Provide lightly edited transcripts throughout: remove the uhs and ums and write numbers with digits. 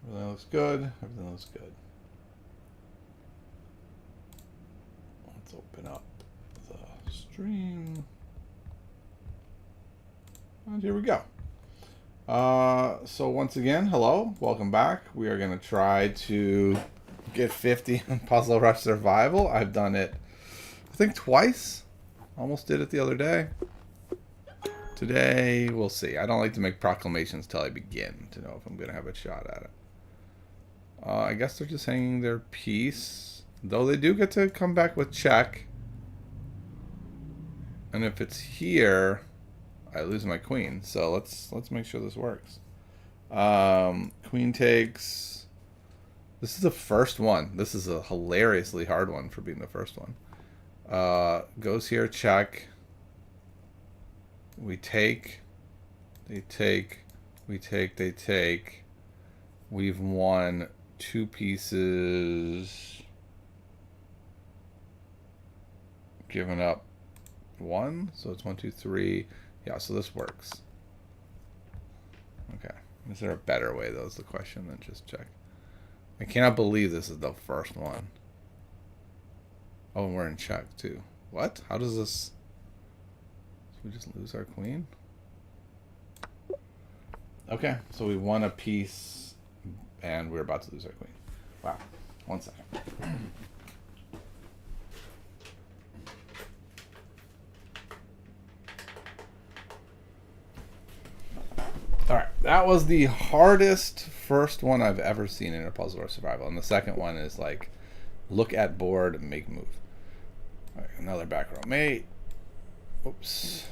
Everything looks good. Everything looks good. Let's open up the stream. And here we go. So once again, hello, welcome back. We are going to try to get 50 on Puzzle Rush Survival. I've done it, I think, twice. Almost did it the other day. Today, we'll see. I don't like to make proclamations till I begin to know if I'm going to have a shot at it. I guess they're just hanging their piece. Though they do get to come back with check. And if it's here, I lose my queen. So let's make sure this works. Queen takes. This is the first one. This is a hilariously hard one for being the first one. Goes here, check. We take. They take. We take. They take. We've won 2 pieces. Given up 1. So it's 1, 2, 3. Yeah, so this works. Okay. Is there a better way, though, is the question, than just check? I cannot believe this is the first one. Oh, and we're in check, too. What? How does this... Did we just lose our queen? Okay, so we won a piece, and we're about to lose our queen. Wow. 1 second. Alright, that was the hardest first one I've ever seen in a Puzzle or Survival. And the second one is like, look at board and make move. Alright, another back row mate. Oops.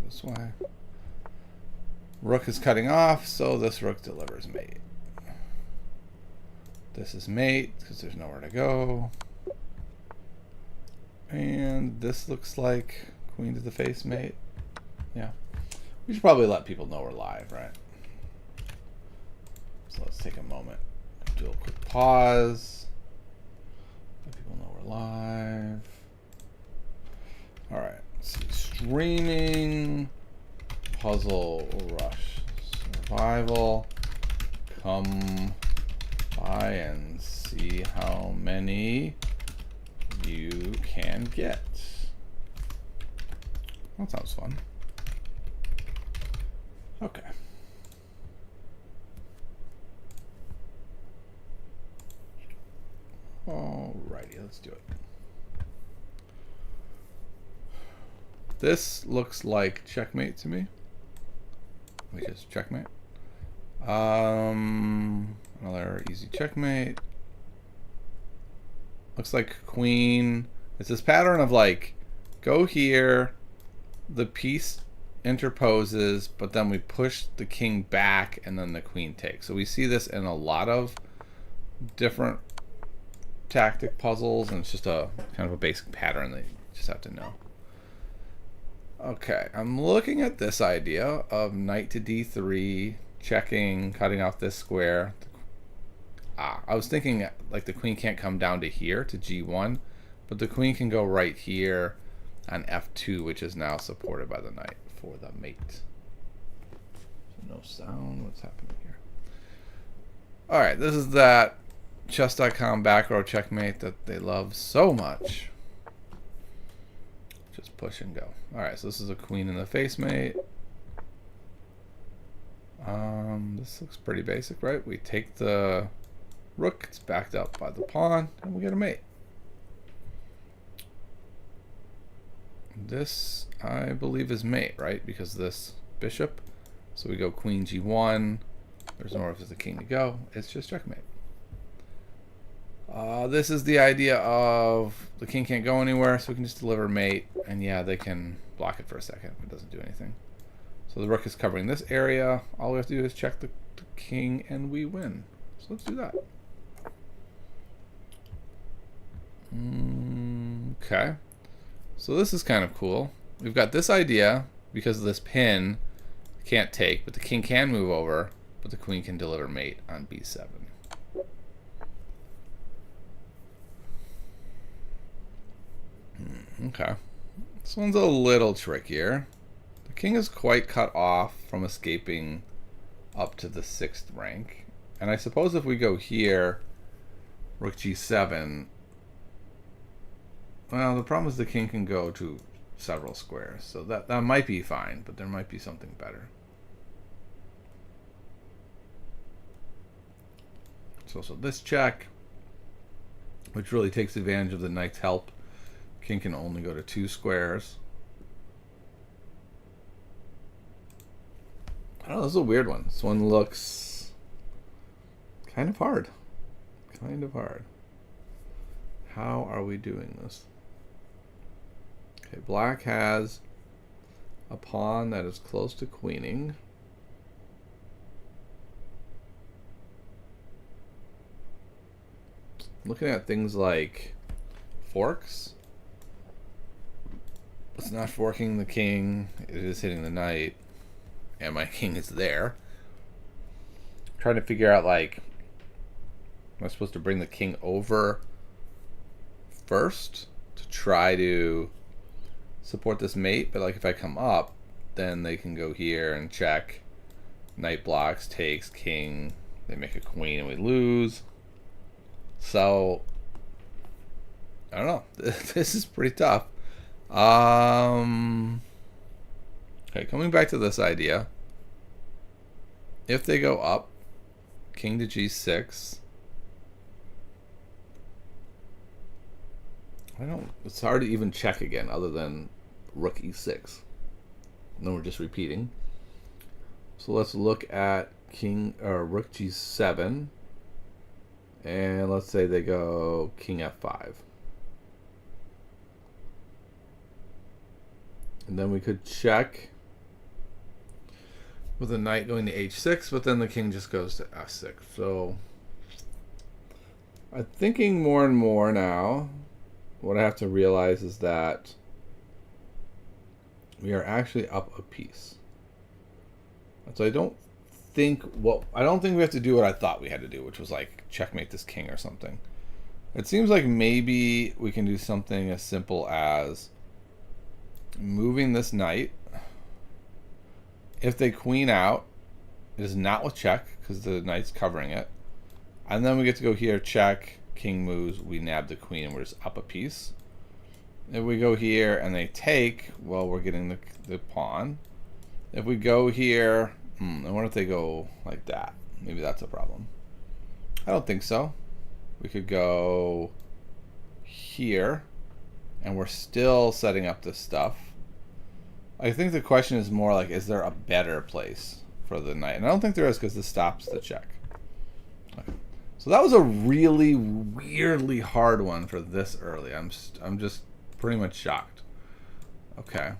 This way. Rook is cutting off, so this rook delivers mate. This is mate, because there's nowhere to go. And this looks like queen to the face mate. Yeah. We should probably let people know we're live, right? So let's take a moment. Do a quick pause. Let people know we're live. Alright. Let's see. Streaming. Puzzle Rush Survival. Come by and see how many you can get. That sounds fun. Okay. Alrighty, let's do it. This looks like checkmate to me. Which is checkmate. Another easy checkmate. Looks like queen. It's this pattern of like, go here, the piece interposes, but then we push the king back and then the queen takes. So we see this in a lot of different tactic puzzles, and it's just a kind of a basic pattern that you just have to know. Okay, I'm looking at this idea of knight to d3, checking, cutting off this square. I was thinking like the queen can't come down to here to g1, but the queen can go right here on f2, which is now supported by the knight for the mate. So no sound. What's happening here? All right, this is that chess.com back row checkmate that they love so much. Just push and go. All right, so this is a queen in the face mate. This looks pretty basic, right? We take the rook, it's backed up by the pawn, and we get a mate. This, I believe, is mate, right? Because this bishop. So we go queen g1. There's nowhere for the king to go. It's just checkmate. This is the idea of the king can't go anywhere, so we can just deliver mate. And yeah, they can block it for a second. It doesn't do anything. So the rook is covering this area. All we have to do is check the king, and we win. So let's do that. Okay. So this is kind of cool. We've got this idea because of this pin. Can't take, but the king can move over, but the queen can deliver mate on b7. Okay. This one's a little trickier. The king is quite cut off from escaping up to the 6th rank. And I suppose if we go here, rook g7, well, the problem is the king can go to several squares. So that might be fine, but there might be something better. So this check, which really takes advantage of the knight's help. King can only go to 2 squares. I don't know, this is a weird one. This one looks kind of hard. Kind of hard. How are we doing this? Okay, black has a pawn that is close to queening. Looking at things like forks. It's not forking the king. It is hitting the knight. And my king is there. Trying to figure out, like, am I supposed to bring the king over first to try to support this mate? But, like, if I come up, then they can go here and check. Knight blocks, takes, king. They make a queen and we lose. So, I don't know. This is pretty tough. Okay, coming back to this idea. If they go up, king to g6. It's hard to even check again other than rook e6. And then we're just repeating. So let's look at king or rook g7. And let's say they go king f5. And then we could check with the knight going to h6, but then the king just goes to f6. So I'm thinking more and more now. What I have to realize is that we are actually up a piece. So I don't think we have to do what I thought we had to do, which was like checkmate this king or something. It seems like maybe we can do something as simple as moving this knight. If they queen out, it is not with check because the knight's covering it. And then we get to go here, check, king moves, we nab the queen, and we're just up a piece. If we go here and they take, well, we're getting the pawn. If we go here, I wonder if they go like that. Maybe that's a problem. I don't think so. We could go here, and we're still setting up this stuff. I think the question is more like, is there a better place for the knight? And I don't think there is because this stops the check. Okay. So that was a really weirdly hard one for this early. I'm just pretty much shocked. Okay.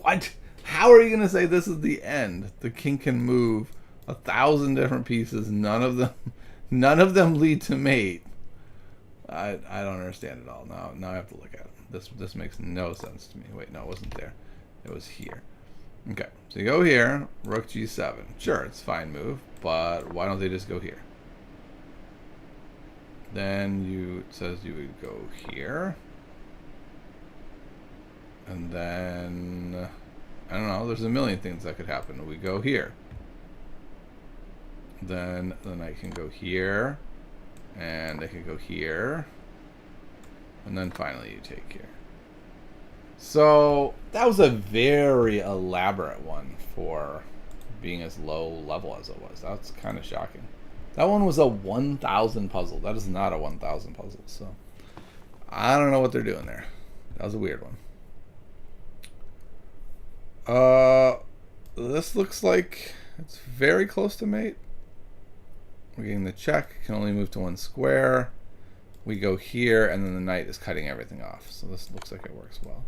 What? How are you going to say this is the end? The king can move 1,000 different pieces. None of them lead to mate. I don't understand it all. Now I have to look at it. This makes no sense to me. Wait, no, it wasn't there. It was here. Okay, so you go here, rook g7. Sure, it's a fine move, but why don't they just go here? Then it says you would go here. And then, I don't know, there's a million things that could happen. We go here. Then the knight can go here. And they can go here. And then finally you take here. So that was a very elaborate one for being as low level as it was. That's kind of shocking. That one was a 1,000 puzzle. That is not a 1,000 puzzle. So I don't know what they're doing there. That was a weird one. This looks like it's very close to mate. We're getting the check. Can only move to 1 square. We go here, and then the knight is cutting everything off. So this looks like it works well.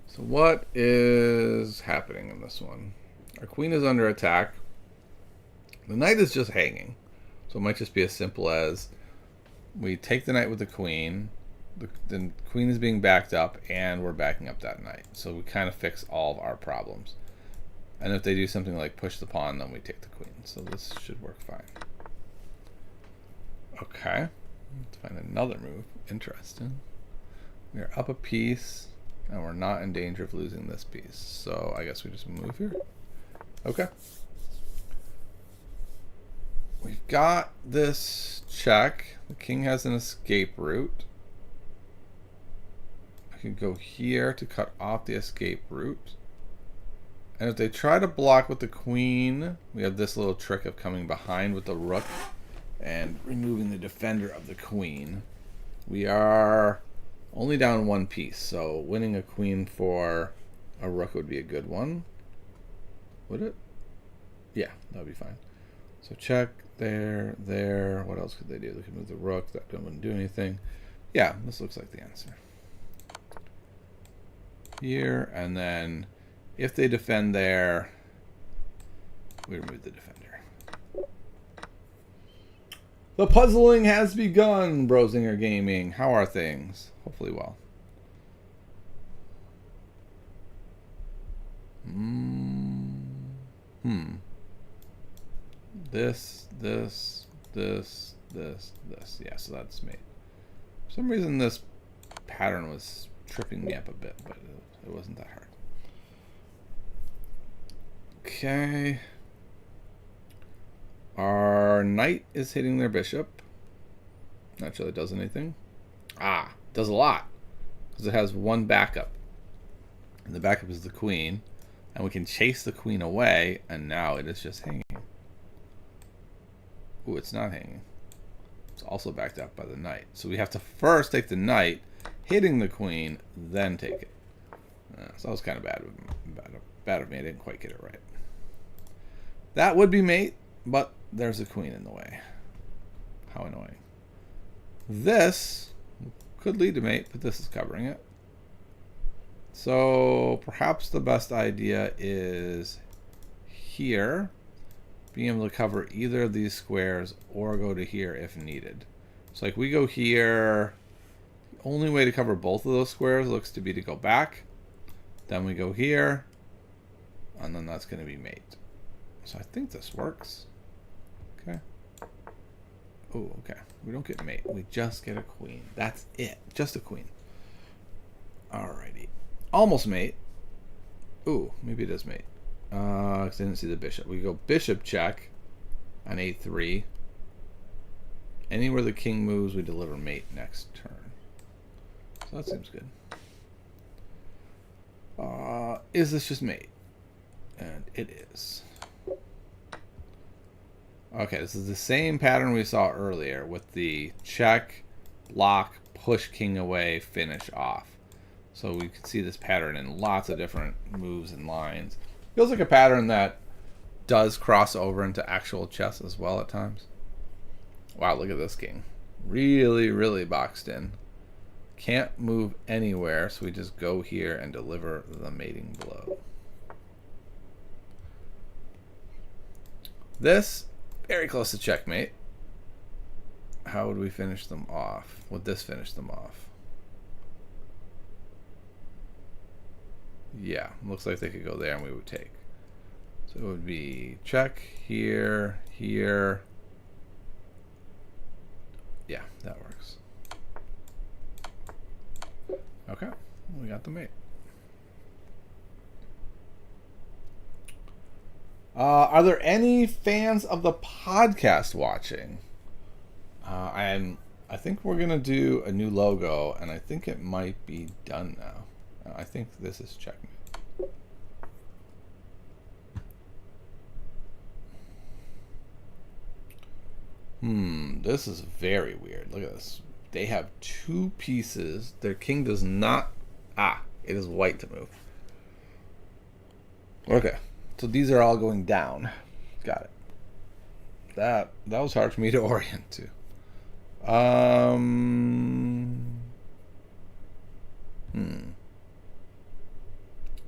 So what is happening in this one? Our queen is under attack. The knight is just hanging. So it might just be as simple as we take the knight with the queen. The queen is being backed up, and we're backing up that knight. So we kind of fix all of our problems. And if they do something like push the pawn, then we take the queen. So this should work fine. Okay. Let's find another move. Interesting. We are up a piece, and we're not in danger of losing this piece. So I guess we just move here. Okay. We've got this check. The king has an escape route. I can go here to cut off the escape route. And if they try to block with the queen, we have this little trick of coming behind with the rook and removing the defender of the queen. We are only down one piece, so winning a queen for a rook would be a good one. Would it? Yeah, that would be fine. So check there, there. What else could they do? They could move the rook. That wouldn't do anything. Yeah, this looks like the answer. Here, and then if they defend there, we remove the defender. The puzzling has begun, Brozinger Gaming. How are things? Hopefully well. This. Yeah, so that's made. For some reason this pattern was tripping me up a bit, but it wasn't that hard. Okay. Our knight is hitting their bishop. Not sure that does anything. Ah, does a lot. Because it has one backup. And the backup is the queen. And we can chase the queen away, and now it is just hanging. Ooh, it's not hanging. It's also backed up by the knight. So we have to first take the knight, hitting the queen, then take it. So that was kind of bad of me. I didn't quite get it right. That would be mate, but there's a queen in the way. How annoying. This could lead to mate, but this is covering it. So perhaps the best idea is here, being able to cover either of these squares or go to here if needed. So like we go here, the only way to cover both of those squares looks to be to go back. Then we go here, and then that's going to be mate. So I think this works. Okay. Oh, okay. We don't get mate. We just get a queen. That's it. Just a queen. Alrighty. Almost mate. Ooh, maybe it is mate. Because I didn't see the bishop. We go bishop check on a3. Anywhere the king moves, we deliver mate next turn. So that seems good. Is this just mate? And it is. Okay, this is the same pattern we saw earlier with the check, block, push king away, finish off. So we can see this pattern in lots of different moves and lines. Feels like a pattern that does cross over into actual chess as well at times. Wow, look at this king. Really, really boxed in. Can't move anywhere, so we just go here and deliver the mating blow. This, very close to checkmate. How would we finish them off? Would this finish them off? Yeah, looks like they could go there and we would take. So it would be check, here, here. Yeah, that works. Okay, we got the mate. Are there any fans of the podcast watching? I think we're gonna do a new logo, and I think it might be done now. I think this is checkmate. This is very weird. Look at this. They have two pieces. Their king does not. Ah, it is white to move. Okay, so these are all going down. Got it. That was hard for me to orient to.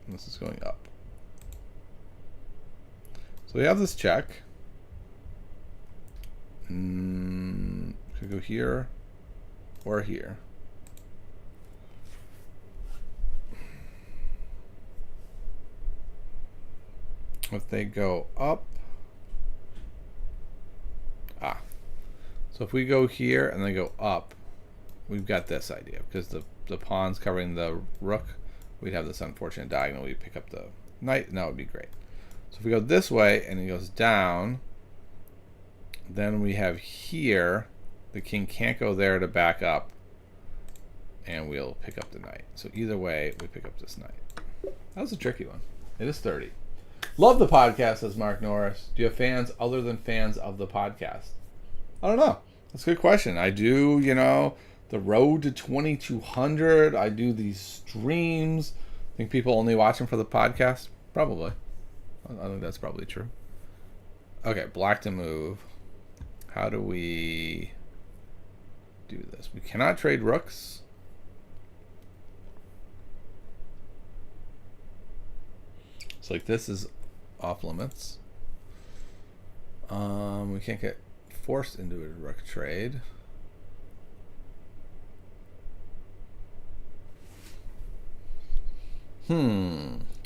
This is going up. So we have this check. Could go here or here. If they go up, So if we go here and then go up, we've got this idea. Because the pawn's covering the rook, we'd have this unfortunate diagonal. We pick up the knight, and that would be great. So if we go this way and it goes down, then we have here, the king can't go there to back up, and we'll pick up the knight. So either way, we pick up this knight. That was a tricky one. It is 30. Love the podcast, says Mark Norris. Do you have fans other than fans of the podcast? I don't know. That's a good question. I do, you know, the road to 2200. I do these streams. Think people only watch them for the podcast? Probably. I think that's probably true. Okay, black to move. How do we do this? We cannot trade rooks. It's like this is off limits. We can't get forced into a rook trade.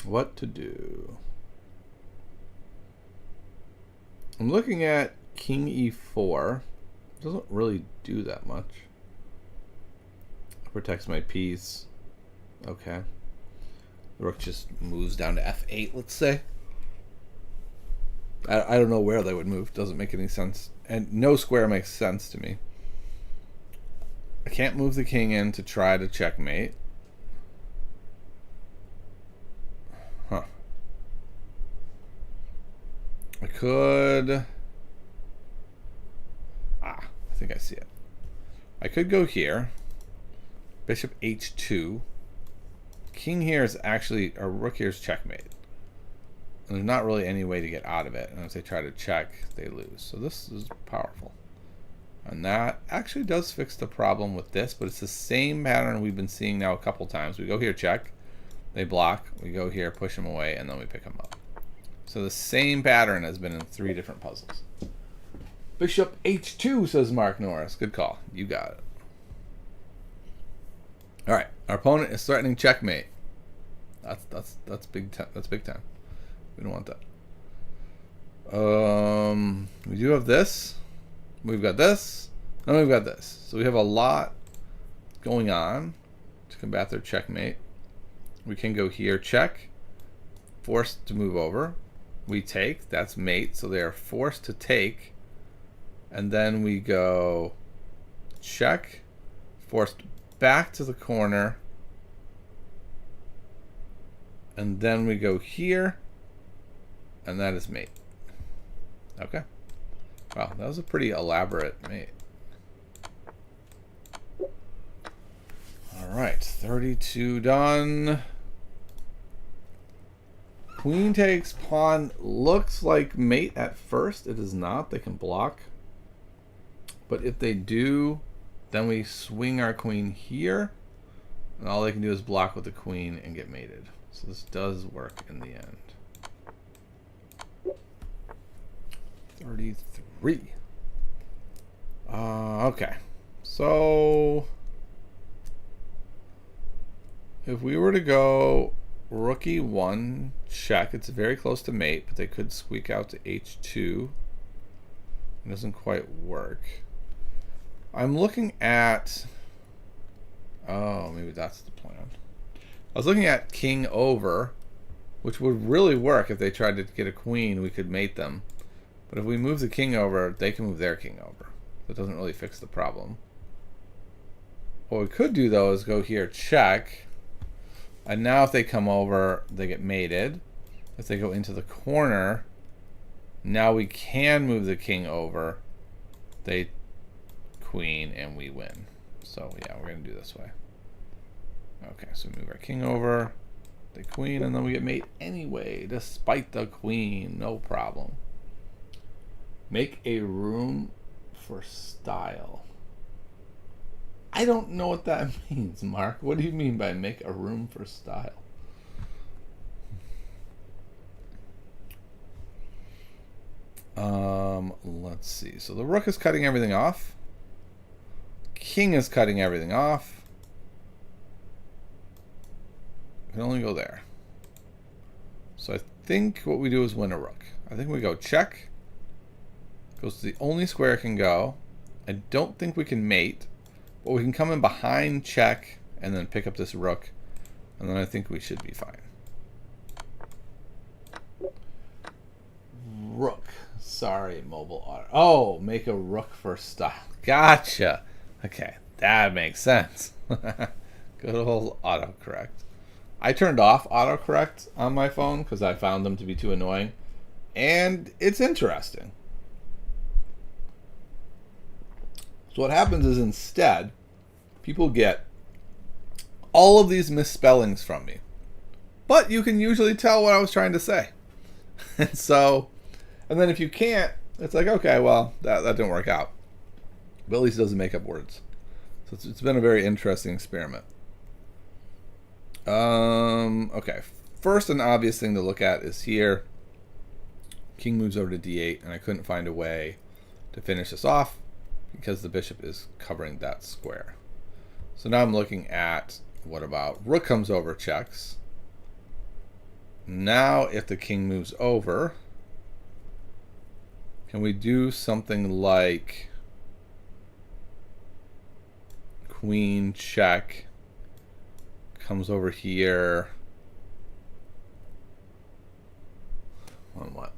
What to do? I'm looking at king e4. Doesn't really do that much. Protects my piece. Okay. The rook just moves down to f8, let's say. I don't know where they would move. Doesn't make any sense. And no square makes sense to me. I can't move the king in to try to checkmate. Huh. I could... I think I see it. I could go here. Bishop h2. King here is actually... Or rook here is checkmate. And there's not really any way to get out of it. And if they try to check, they lose. So this is powerful. And that actually does fix the problem with this, but it's the same pattern we've been seeing now a couple times. We go here, check. They block. We go here, push them away, and then we pick them up. So the same pattern has been in 3 different puzzles. Bishop h2, says Mark Norris. Good call. You got it. All right. Our opponent is threatening checkmate. That's big time. That's big time. We don't want that. We do have this. We've got this. And we've got this. So we have a lot going on to combat their checkmate. We can go here, check. Forced to move over. We take. That's mate. So they are forced to take. And then we go check. Forced back to the corner. And then we go here. And that is mate. Okay. Wow, that was a pretty elaborate mate. All right, 32 done. Queen takes pawn. Looks like mate at first. It is not. They can block. But if they do, then we swing our queen here. And all they can do is block with the queen and get mated. So this does work in the end. 33. Okay. So if we were to go rook e1 check, it's very close to mate, but they could squeak out to h2. It doesn't quite work. I'm looking at... Oh, maybe that's the plan. I was looking at king over, which would really work if they tried to get a queen. We could mate them. But if we move the king over, they can move their king over. That doesn't really fix the problem. What we could do, though, is go here, check. And now if they come over, they get mated. If they go into the corner, now we can move the king over. They queen, and we win. So, yeah, we're going to do this way. Okay, so move our king over, the queen, and then we get mate anyway, despite the queen. No problem. Make a room for style. I don't know what that means, Mark. What do you mean by make a room for style? Let's see. So the rook is cutting everything off. King is cutting everything off. We can only go there. So I think what we do is win a rook. I think we go check. Goes to the only square it can go. I don't think we can mate, but we can come in behind, check, and then pick up this rook, and then I think we should be fine. Rook. Sorry, mobile auto. Oh, make a rook for style. Gotcha. Okay, that makes sense. Good old autocorrect. I turned off autocorrect on my phone because I found them to be too annoying. And it's interesting. So what happens is instead, people get all of these misspellings from me. But you can usually tell what I was trying to say. And then if you can't, it's like, okay, well, that didn't work out. But at least it doesn't make up words. So it's been a very interesting experiment. Okay, first and obvious thing to look at is here. King moves over to d8, and I couldn't find a way to finish this off because the bishop is covering that square. So now I'm looking at, what about rook comes over, checks. Now if the king moves over, can we do something like queen check comes over here on what?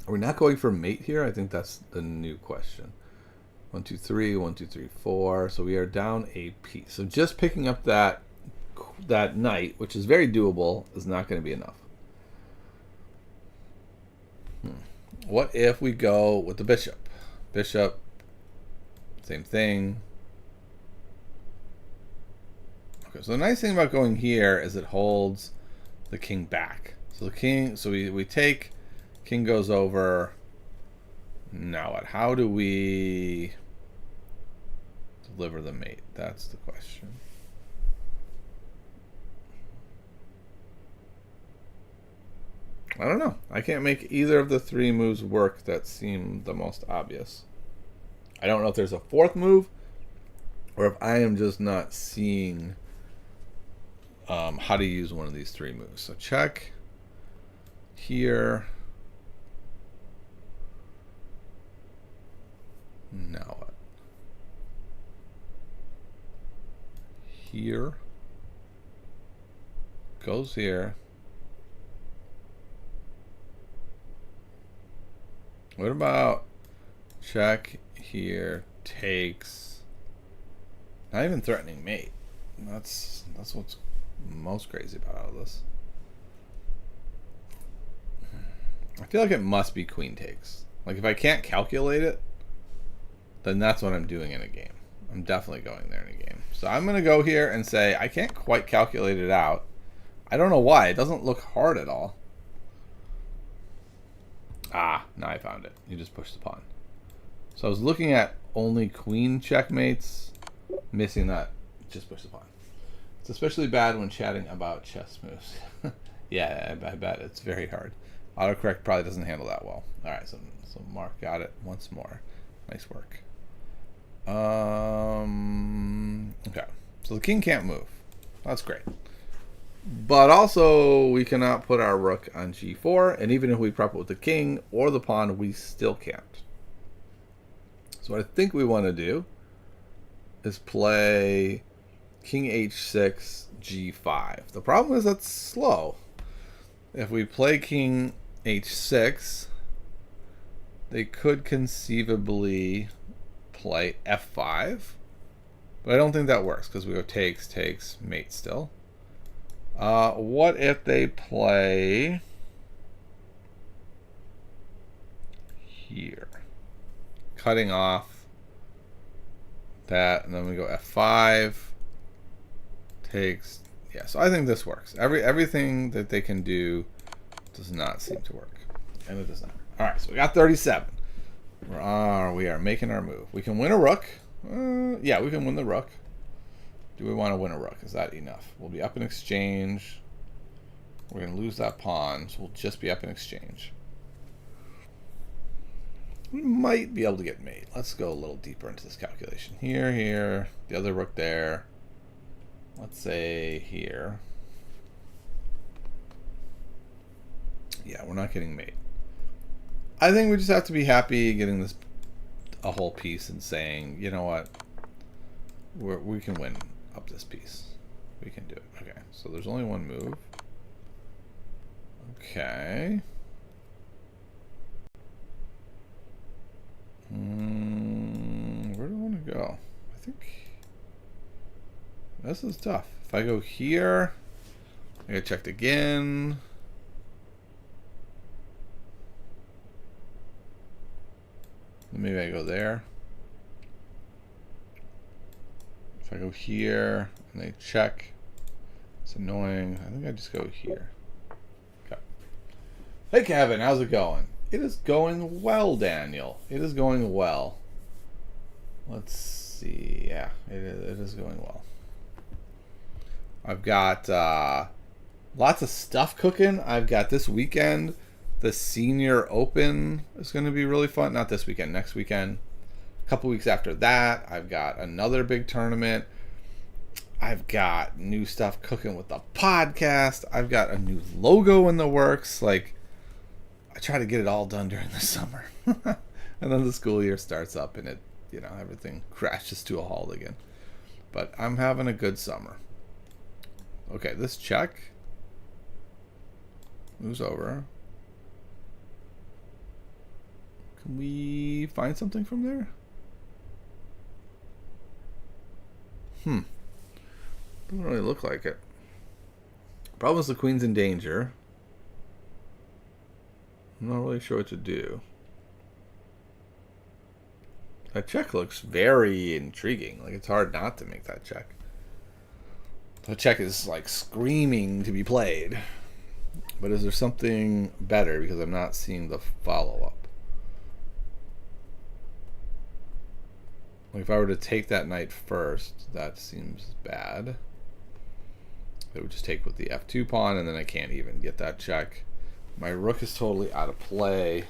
Are we not going for mate here? I think that's the new question. 1, 2, 3, 1, 2, 3, 4. So we are down a piece. So just picking up that knight, which is very doable, is not going to be enough. What if we go with the bishop? Bishop, same thing. Okay, so the nice thing about going here is it holds the king back. So the king, so we take, king goes over. Now what? How do we deliver the mate? That's the question. I don't know. I can't make either of the three moves work that seem the most obvious. I don't know if there's a fourth move or if I am just not seeing how to use one of these three moves. So check here. Now what? Here. Goes here. What about check here, takes, not even threatening mate. That's what's most crazy about all of this. I feel like it must be queen takes. Like if I can't calculate it, then that's what I'm doing in a game. I'm definitely going there in a game. So I'm going to go here and say I can't quite calculate it out. I don't know why. It doesn't look hard at all. Ah, now I found it. You just push the pawn. So I was looking at only queen checkmates, missing that. Just push the pawn. It's especially bad when chatting about chess moves. Yeah, I bet it's very hard. Autocorrect probably doesn't handle that well. All right, so Mark got it once more. Nice work. Okay, so the king can't move. That's great. But also, we cannot put our rook on g4, and even if we prep it with the king or the pawn, we still can't. So what I think we want to do is play king h6, g5. The problem is that's slow. If we play king h6, they could conceivably play f5, but I don't think that works because we go takes, mate still. What if they play here? Cutting off that, and then we go f5, takes. Yeah, so I think this works. Everything that they can do does not seem to work. And it does not. All right, so we got 37. We are making our move. We can win a rook. Yeah, we can win the rook. Do we want to win a rook? Is that enough? We'll be up in exchange. We're going to lose that pawn, so we'll just be up in exchange. We might be able to get mate. Let's go a little deeper into this calculation. Here, the other rook there. Let's say here. Yeah, we're not getting mate. I think we just have to be happy getting this a whole piece and saying, you know what, we can win up this piece. We can do it. Okay, so there's only one move. Okay. Where do I want to go? I think this is tough. If I go here, I get checked again. Maybe I go there. If I go here and they check, it's annoying. I think I just go here. Okay. Hey Kevin, how's it going? It is going well, Daniel. It is going well. Let's see. Yeah, it is going well. I've got lots of stuff cooking. I've got this weekend. The Senior Open is going to be really fun. Not this weekend, next weekend. A couple weeks after that, I've got another big tournament. I've got new stuff cooking with the podcast. I've got a new logo in the works. Like, I try to get it all done during the summer. And then the school year starts up and everything crashes to a halt again. But I'm having a good summer. Okay, this check moves over. Can we find something from there? Doesn't really look like it. Problem is the queen's in danger. I'm not really sure what to do. That check looks very intriguing. Like, it's hard not to make that check. The check is like screaming to be played. But is there something better? Because I'm not seeing the follow-up. Like, if I were to take that knight first, that seems bad. It would just take with the f2 pawn, and then I can't even get that check. My rook is totally out of play.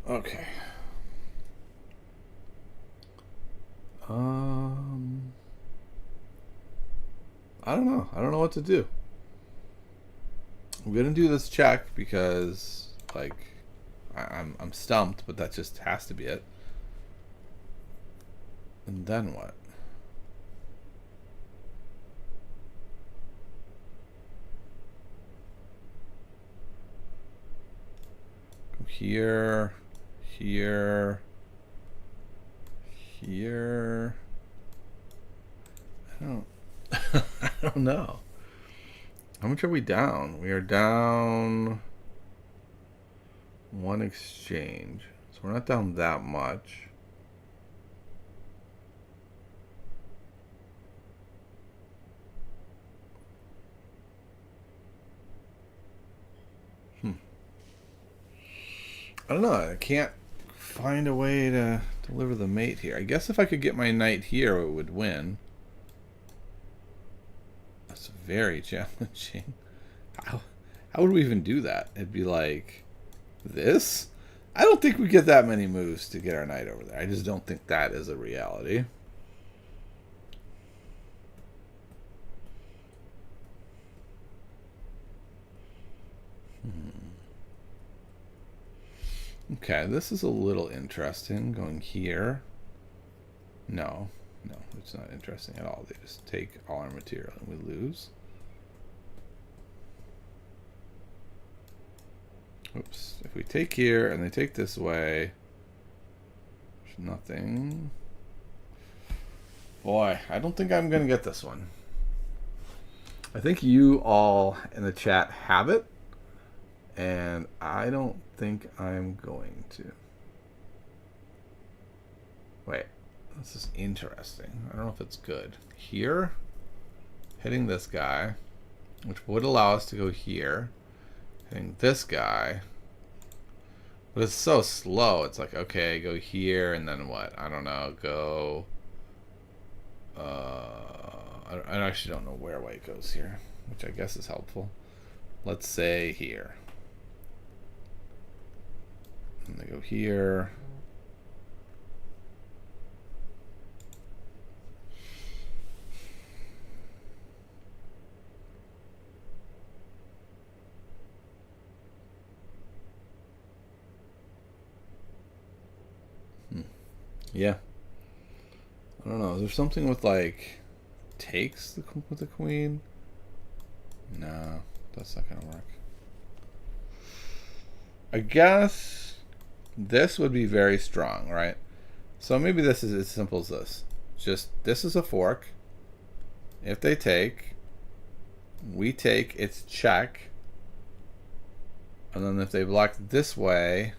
Okay. I don't know. I don't know what to do. I'm gonna do this check because, like, I'm stumped, but that just has to be it. And then what? Go here, here, here. I don't know. How much are we down? We are down one exchange. So we're not down that much. I don't know. I can't find a way to deliver the mate here. I guess if I could get my knight here, it would win. That's very challenging. How would we even do that? It'd be like this? I don't think we get that many moves to get our knight over there. I just don't think that is a reality. Okay, this is a little interesting. Going here. No, it's not interesting at all. They just take all our material and we lose. Oops. If we take here and they take this way, there's nothing. Boy, I don't think I'm going to get this one. I think you all in the chat have it, and I don't think I'm going to. Wait, this is interesting. I don't know if it's good. Here, hitting this guy, which would allow us to go here. Hitting this guy. But it's so slow. It's like, okay, go here, and then what? I don't know, go... I actually don't know where white goes here, which I guess is helpful. Let's say here. And they go here. Yeah. I don't know. Is there something with like takes with the queen? No, that's not gonna work. I guess this would be very strong, right? So maybe this is as simple as this. Just this is a fork. If they take, we take, it's check. And then if they block this way,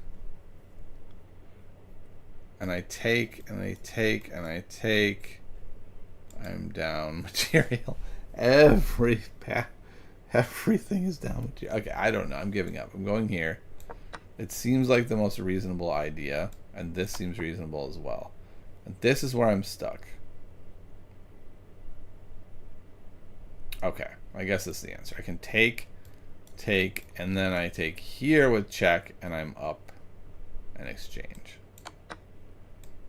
and I take, and I take, and I take, I'm down material. Everything is down material. Okay, I don't know. I'm giving up. I'm going here. It seems like the most reasonable idea, and this seems reasonable as well. And this is where I'm stuck. Okay, I guess this is the answer. I can take, and then I take here with check, and I'm up and exchange.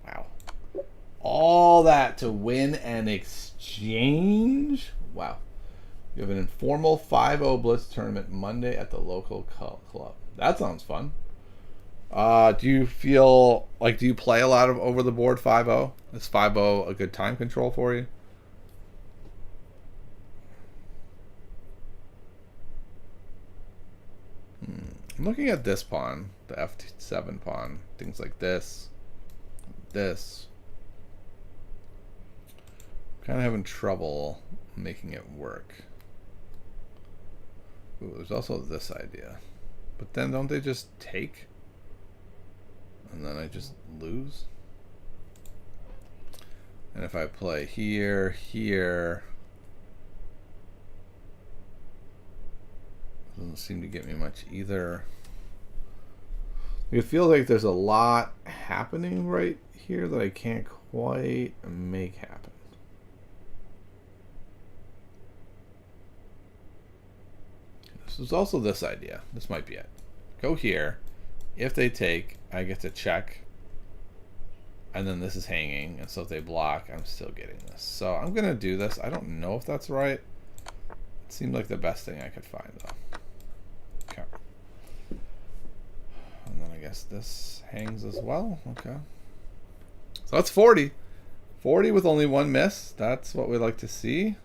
Wow. All that to win an exchange? Wow. You have an informal 5-0 Blitz tournament Monday at the local club. That sounds fun. Do you feel like, do you play a lot of over the board 5-0? Is 5-0 a good time control for you? I'm looking at this pawn, the F7 pawn, things like this. Kind of having trouble making it work. Ooh, there's also this idea. But then don't they just take? And then I just lose? And if I play here, doesn't seem to get me much either. It feels like there's a lot happening right here that I can't quite make happen. There's also this idea. This might be it. Go here. If they take, I get to check. And then this is hanging. And so if they block, I'm still getting this. So I'm going to do this. I don't know if that's right. It seemed like the best thing I could find, though. Okay. And then I guess this hangs as well. Okay. So that's 40. 40 with only one miss. That's what we like to see.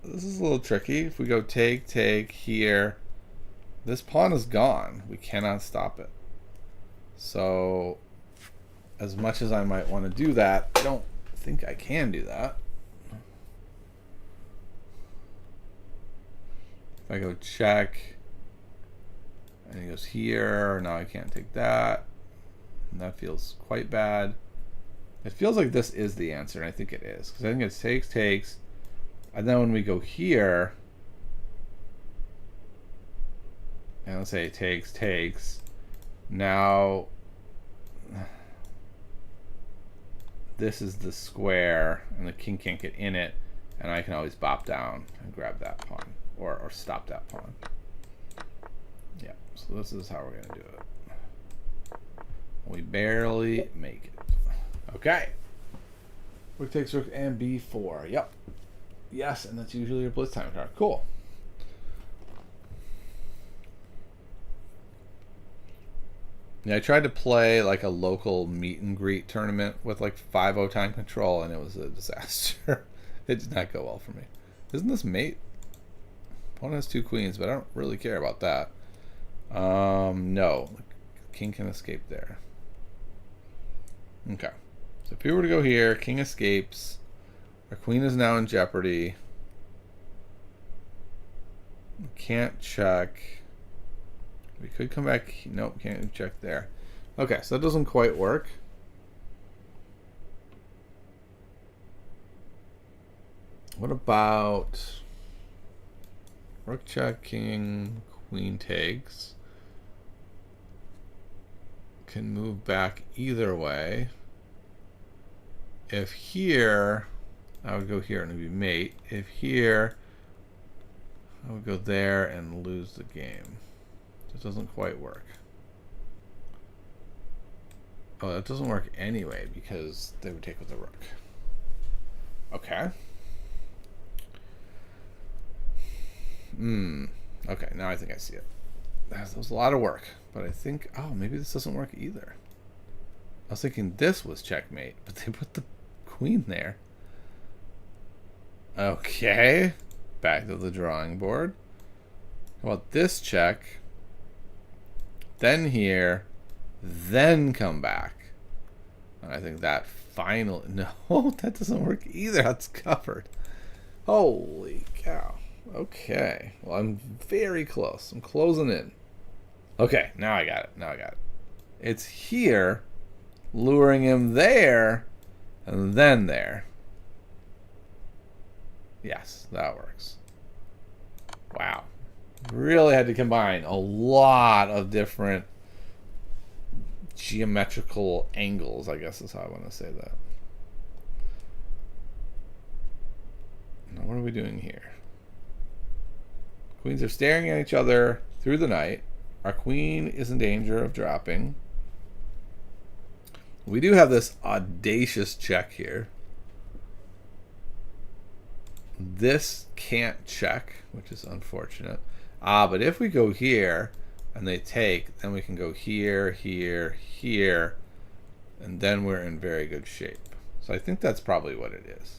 This is a little tricky. If we go take here, this pawn is gone. We cannot stop it. So as much as I might want to do that, I don't think I can do that. If I go check, and he goes here, now I can't take that. And that feels quite bad. It feels like this is the answer, and I think it is. Because I think it's takes. And then when we go here, and let's say it takes. Now, this is the square, and the king can't get in it, and I can always bop down and grab that pawn, or stop that pawn. Yeah, so this is how we're going to do it. We barely make it. Okay. Rook takes rook and b4. Yep. Yes, and that's usually your blitz time card. Cool. Yeah, I tried to play like a local meet and greet tournament with like 5-0 time control, and it was a disaster. It did not go well for me. Isn't this mate? Opponent has 2 queens, but I don't really care about that. No. King can escape there. Okay. So if we were to go here, king escapes. Our queen is now in jeopardy. Can't check. We could come back. Nope, can't check there. Okay, so that doesn't quite work. What about rook check, king, queen takes? Can move back either way. If here, I would go here and it'd be mate. If here, I would go there and lose the game. It doesn't quite work. Oh, that doesn't work anyway because they would take with the rook. Okay. Okay, now I think I see it. That was a lot of work, but I think, oh, maybe this doesn't work either. I was thinking this was checkmate, but they put the queen there. Okay. Back to the drawing board. How about this check? Then here. Then come back. And I think that finally... No, that doesn't work either. That's covered. Holy cow. Okay. Well, I'm very close. I'm closing in. Okay, now I got it. It's here, luring him there, and then there. Yes, that works. Wow. Really had to combine a lot of different geometrical angles, I guess is how I want to say that. Now, what are we doing here? Queens are staring at each other through the night. Our queen is in danger of dropping. We do have this audacious check here. This can't check, which is unfortunate. But if we go here and they take, then we can go here, here, here, and then we're in very good shape. So I think that's probably what it is.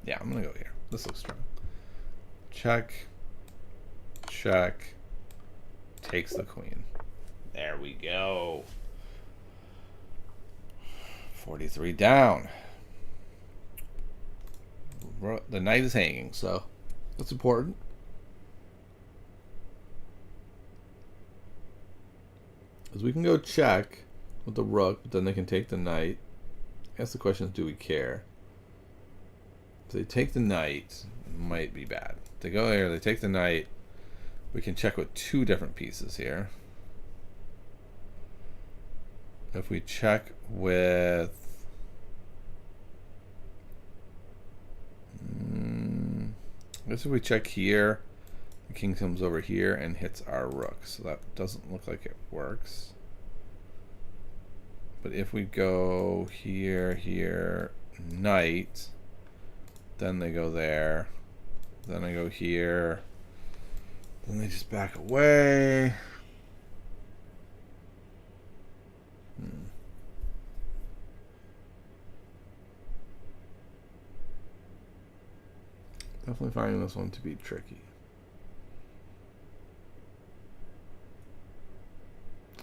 Yeah, I'm going to go here. This looks strong. Check. Check. Takes the queen. There we go. 43 down. The knight is hanging, so that's important. Because we can go check with the rook, but then they can take the knight. I guess the question is, do we care? If they take the knight, it might be bad. If they go there, they take the knight. We can check with two different pieces here. If we check with... I guess if we check here, the king comes over here and hits our rook. So that doesn't look like it works. But if we go here, here, knight, then they go there. Then I go here. Then they just back away. Definitely finding this one to be tricky.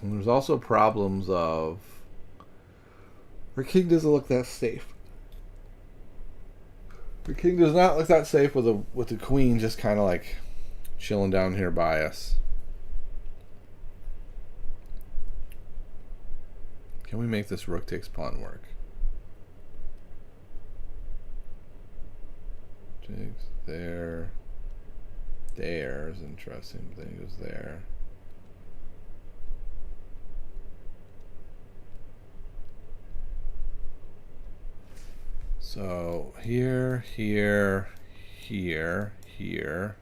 And there's also problems of our king doesn't look that safe. The king does not look that safe with the queen just kind of like chilling down here by us. Can we make this rook takes pawn work? Takes there. There is interesting. Then he goes there. So here, here, here, here.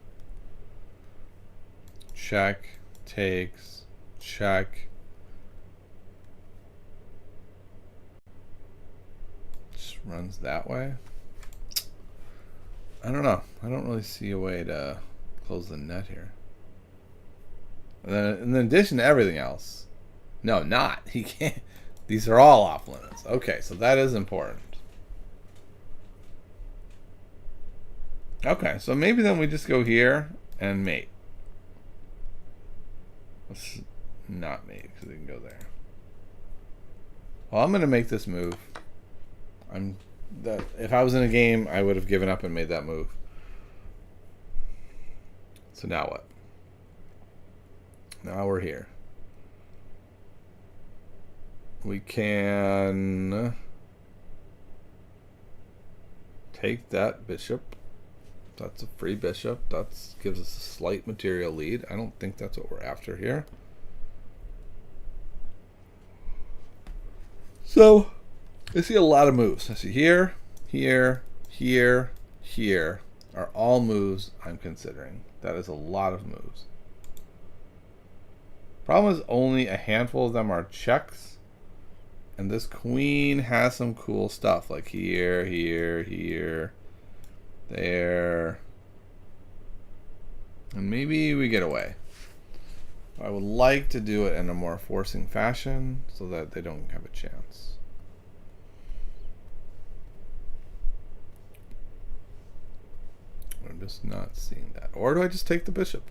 Check, takes, check. Just runs that way. I don't know. I don't really see a way to close the net here. And then in addition to everything else, no, not. He can't. These are all off limits. Okay, so that is important. Okay, so maybe then we just go here and mate. Let's not mate because we can go there. Well, I'm going to make this move. If I was in a game, I would have given up and made that move. So now what? Now we're here. We can take that bishop. That's a free bishop. That gives us a slight material lead. I don't think that's what we're after here. So I see a lot of moves. I see here, here, here, here are all moves I'm considering. That is a lot of moves. Problem is only a handful of them are checks. And this queen has some cool stuff like here, here, here, there. And maybe we get away. I would like to do it in a more forcing fashion so that they don't have a chance. I'm just not seeing that. Or do I just take the bishop?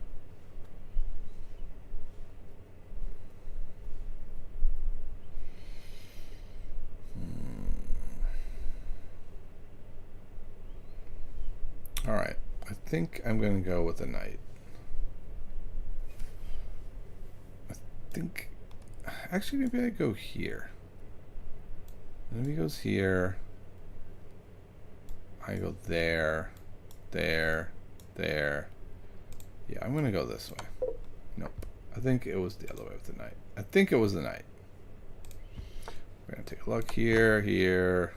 Alright. I think I'm going to go with the knight. I think... Actually, maybe I go here. Then he goes here. I go there. There. There. Yeah, I'm going to go this way. Nope. I think it was the other way with the knight. I think it was the knight. We're going to take a look here, here,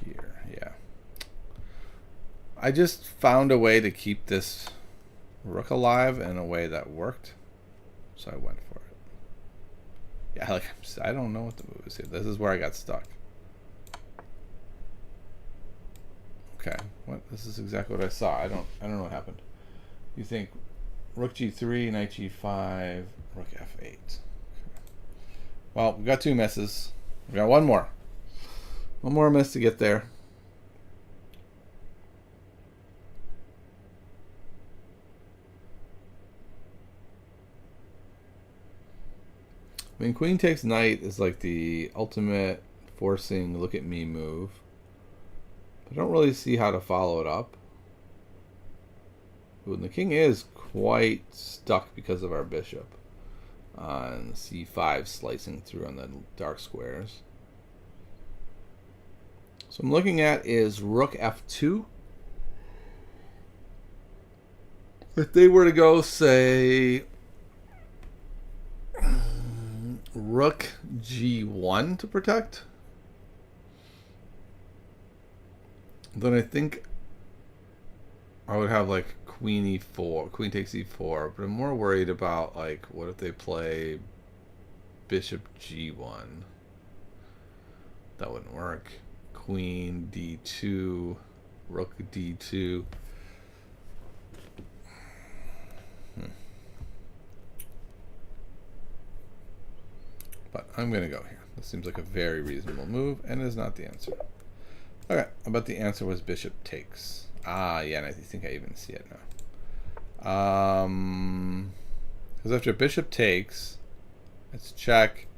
here. Yeah. I just found a way to keep this rook alive in a way that worked. So I went for it. Yeah, like I don't know what the move is here. This is where I got stuck. Okay, what? This is exactly what I saw. I don't know what happened. You think rook g3, knight g5, rook f8. Okay. Well, we got two misses. We got one more. One more miss to get there. I mean, queen takes knight is like the ultimate forcing look at me move. But I don't really see how to follow it up. Ooh, and the king is quite stuck because of our bishop. And c5 slicing through on the dark squares. So I'm looking at is rook f2. If they were to go, say, rook g1 to protect, then I think I would have like queen e4, queen takes e4, but I'm more worried about like what if they play bishop g1. That wouldn't work. Queen d2, rook d2. But I'm going to go here. This seems like a very reasonable move, and is not the answer. Okay, I bet the answer was bishop takes. Ah, yeah, and I think I even see it now. Because after bishop takes, it's check.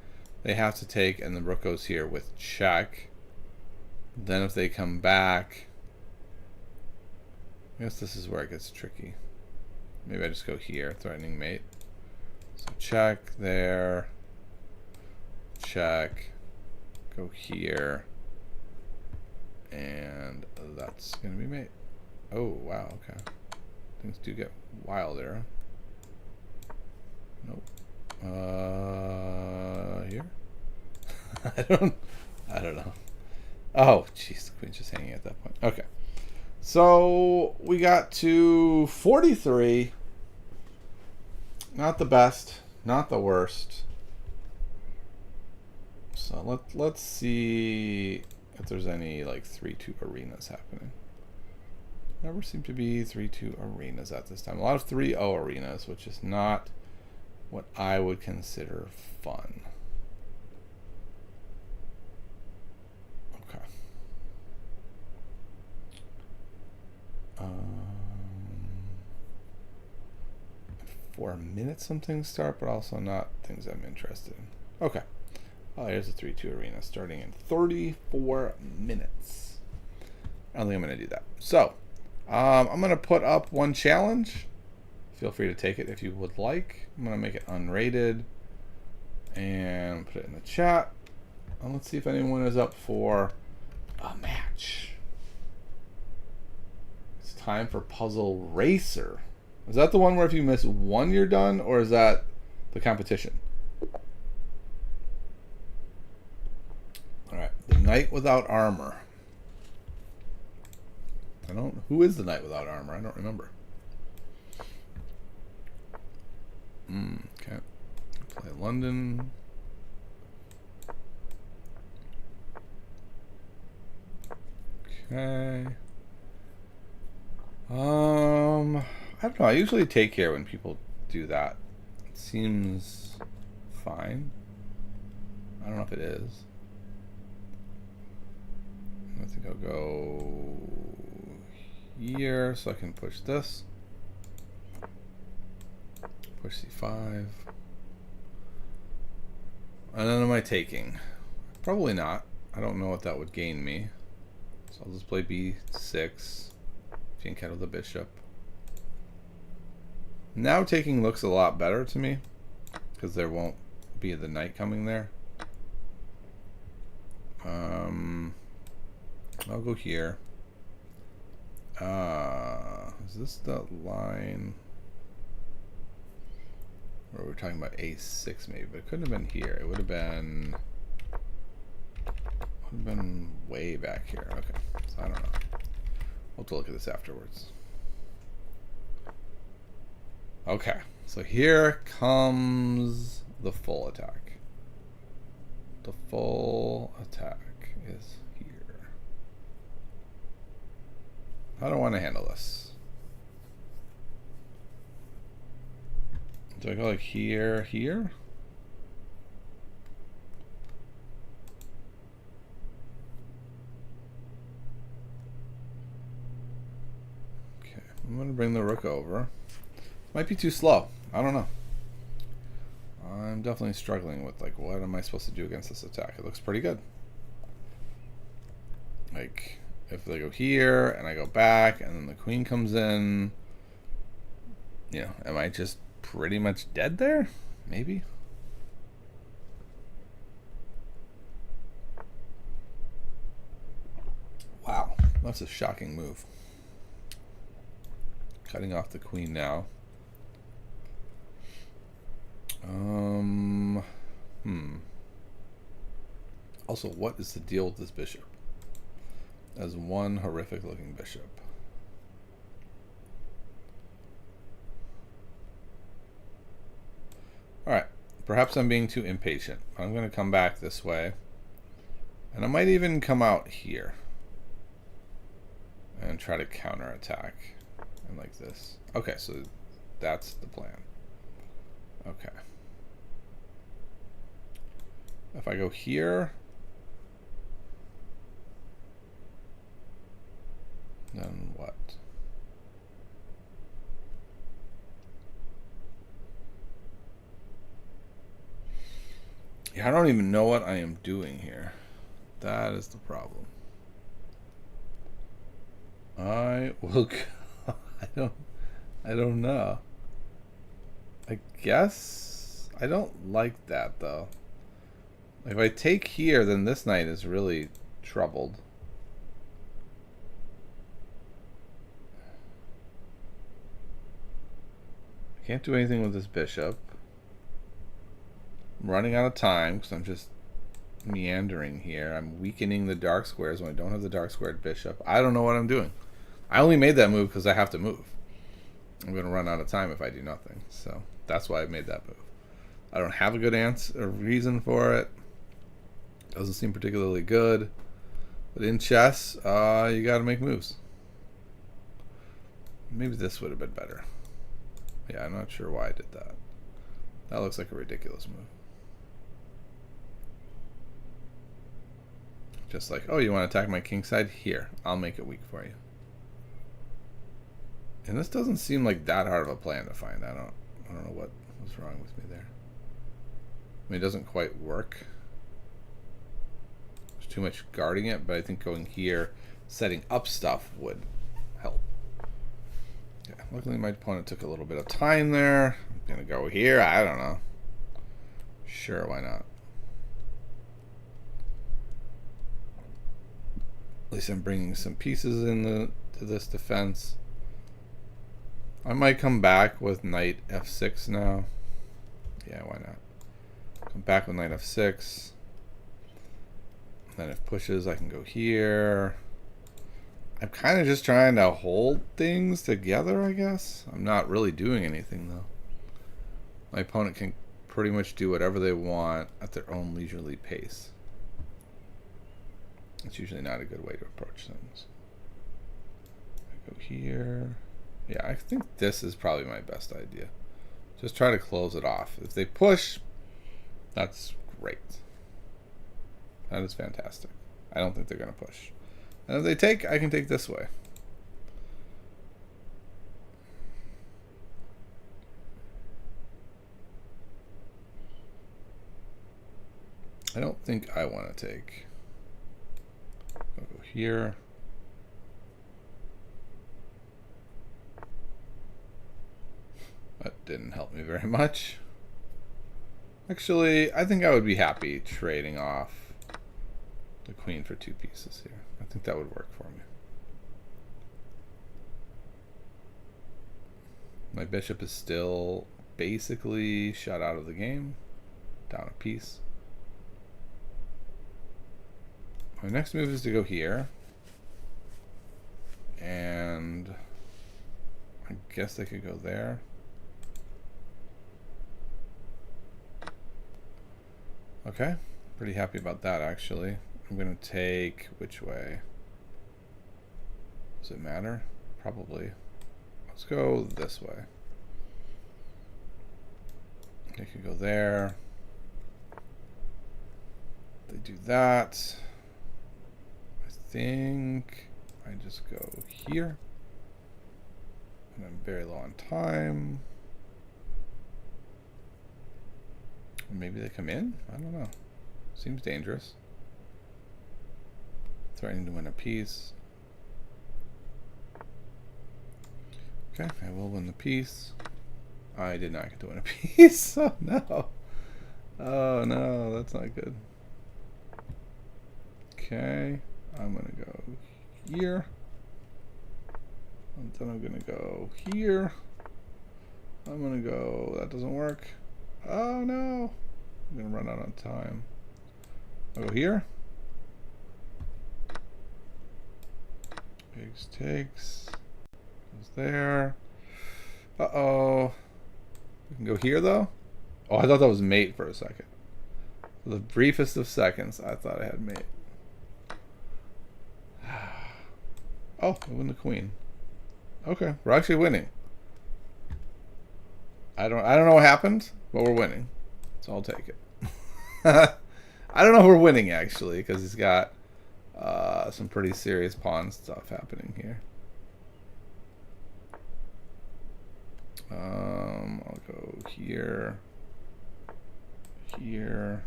They have to take, and the rook goes here with check. Then if they come back, I guess this is where it gets tricky. Maybe I just go here, threatening mate. So check there. Check, go here, and that's gonna be mate. Oh wow, okay. Things do get wild there. Nope. Here. I don't know. Oh, jeez, the queen's just hanging at that point. Okay, so we got to 43. Not the best, not the worst. So let's see if there's any like 3-2 arenas happening. Never seem to be 3-2 arenas at this time. A lot of 3-0 arenas, which is not what I would consider fun. Okay. 4 minutes some things start, but also not things I'm interested in. Okay. Oh, here's a 3-2 arena starting in 34 minutes. I don't think I'm going to do that. So, I'm going to put up one challenge. Feel free to take it if you would like. I'm going to make it unrated and put it in the chat. And let's see if anyone is up for a match. It's time for Puzzle Racer. Is that the one where if you miss one, you're done? Or is that the competition? Alright, the knight without armor. Who is the knight without armor? I don't remember. Okay. Play London. Okay. I don't know. I usually take care when people do that. Seems fine. I don't know if it is. I think I'll go here so I can push this. Push c5. And then am I taking? Probably not. I don't know what that would gain me. So I'll just play b6. Can't kettle the bishop. Now taking looks a lot better to me because there won't be the knight coming there. I'll go here. Is this the line where we're talking about a6 maybe? But it couldn't have been here. It would have been way back here. Okay, so I don't know. We'll have to look at this afterwards. Okay, so here comes the full attack. The full attack is here. How do I want to handle this? Do I go like here, here? Okay, I'm going to bring the rook over. Might be too slow. I don't know. I'm definitely struggling with like what am I supposed to do against this attack? It looks pretty good. Like if they go here and I go back and then the queen comes in, you know, am I just pretty much dead there? Maybe. Wow, that's a shocking move. Cutting off the queen now. Also, what is the deal with this bishop? As one horrific looking bishop. Alright, perhaps I'm being too impatient. I'm going to come back this way. And I might even come out here. And try to counterattack. And like this. Okay, so that's the plan. Okay. If I go here, then what? Yeah, I don't even know what I am doing here. That is the problem. I will go, I don't know. I guess I don't like that though. If I take here, then this knight is really troubled. I can't do anything with this bishop. I'm running out of time because I'm just meandering here. I'm weakening the dark squares when I don't have the dark squared bishop. I don't know what I'm doing. I only made that move because I have to move. I'm going to run out of time if I do nothing. So that's why I made that move. I don't have a good answer or reason for it. Doesn't seem particularly good. But in chess, you got to make moves. Maybe this would have been better. Yeah, I'm not sure why I did that. That looks like a ridiculous move. Just like, oh, you want to attack my king side? Here, I'll make it weak for you. And this doesn't seem like that hard of a plan to find. I don't know what's wrong with me there. I mean, it doesn't quite work. There's too much guarding it, but I think going here, setting up stuff would help. Yeah, luckily my opponent took a little bit of time there. I'm gonna go here. I don't know. Sure, why not? At least I'm bringing some pieces to this defense. I might come back with knight f6 now. Yeah, why not? Come back with knight f6. Then if pushes, I can go here. I'm kind of just trying to hold things together, I guess. I'm not really doing anything, though. My opponent can pretty much do whatever they want at their own leisurely pace. It's usually not a good way to approach things. I go here. Yeah, I think this is probably my best idea. Just try to close it off. If they push, that's great. That is fantastic. I don't think they're going to push. And if they take, I can take this way. I don't think I want to take. I'll go here. That didn't help me very much. Actually, I think I would be happy trading off the queen for 2 pieces here. I think that would work for me. My bishop is still basically shut out of the game. Down a piece. My next move is to go here. And I guess I could go there. Okay, pretty happy about that actually. I'm gonna take which way? Does it matter? Probably. Let's go this way. I could go there. They do that. I think I just go here. And I'm very low on time. Maybe they come in? I don't know. Seems dangerous. Threatening to win a piece. Okay, I will win the piece. I did not get to win a piece. Oh no. Oh no, that's not good. Okay, I'm gonna go here. And then I'm gonna go here. I'm gonna go, that doesn't work. Oh no. I'm gonna run out of time. I'll go here. Pigs takes. Goes there. Uh-oh. We can go here though? Oh, I thought that was mate for a second. For the briefest of seconds, I thought I had mate. Oh, I win the queen. Okay, we're actually winning. I don't know what happened, but we're winning. So I'll take it. I don't know if we're winning actually, because he's got some pretty serious pawn stuff happening here. I'll go here, here.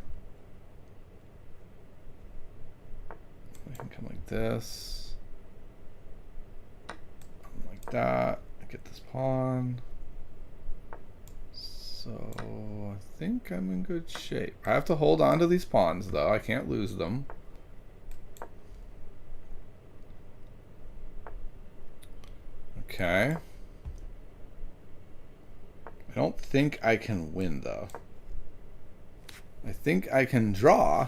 I can come like this, like that. I get this pawn. So I think I'm in good shape. I have to hold on to these pawns though. I can't lose them. Okay. I don't think I can win though. I think I can draw,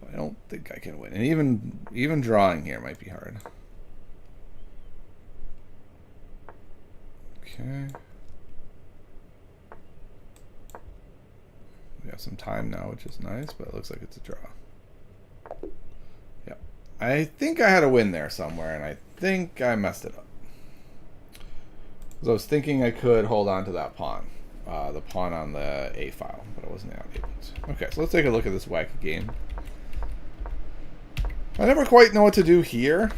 but I don't think I can win. And even drawing here might be hard. Okay. We have some time now, which is nice, but it looks like it's a draw. Yeah. I think I had a win there somewhere, and I think I messed it up. Because I was thinking I could hold on to that pawn. The pawn on the A file, but I wasn't able to. Okay, so let's take a look at this wacky game. I never quite know what to do here.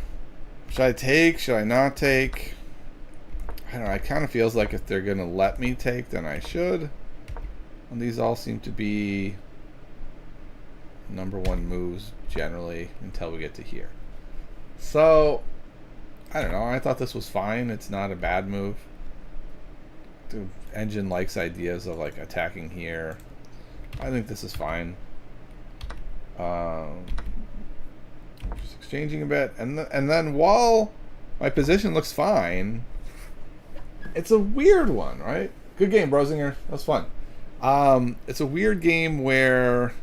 Should I take? Should I not take? I don't know. It kind of feels like if they're going to let me take, then I should. And these all seem to be #1 moves generally until we get to here. So, I don't know. I thought this was fine. It's not a bad move. The engine likes ideas of like attacking here. I think this is fine. Just exchanging a bit, and then while my position looks fine, it's a weird one, right? Good game, Brosinger. That was fun. It's a weird game where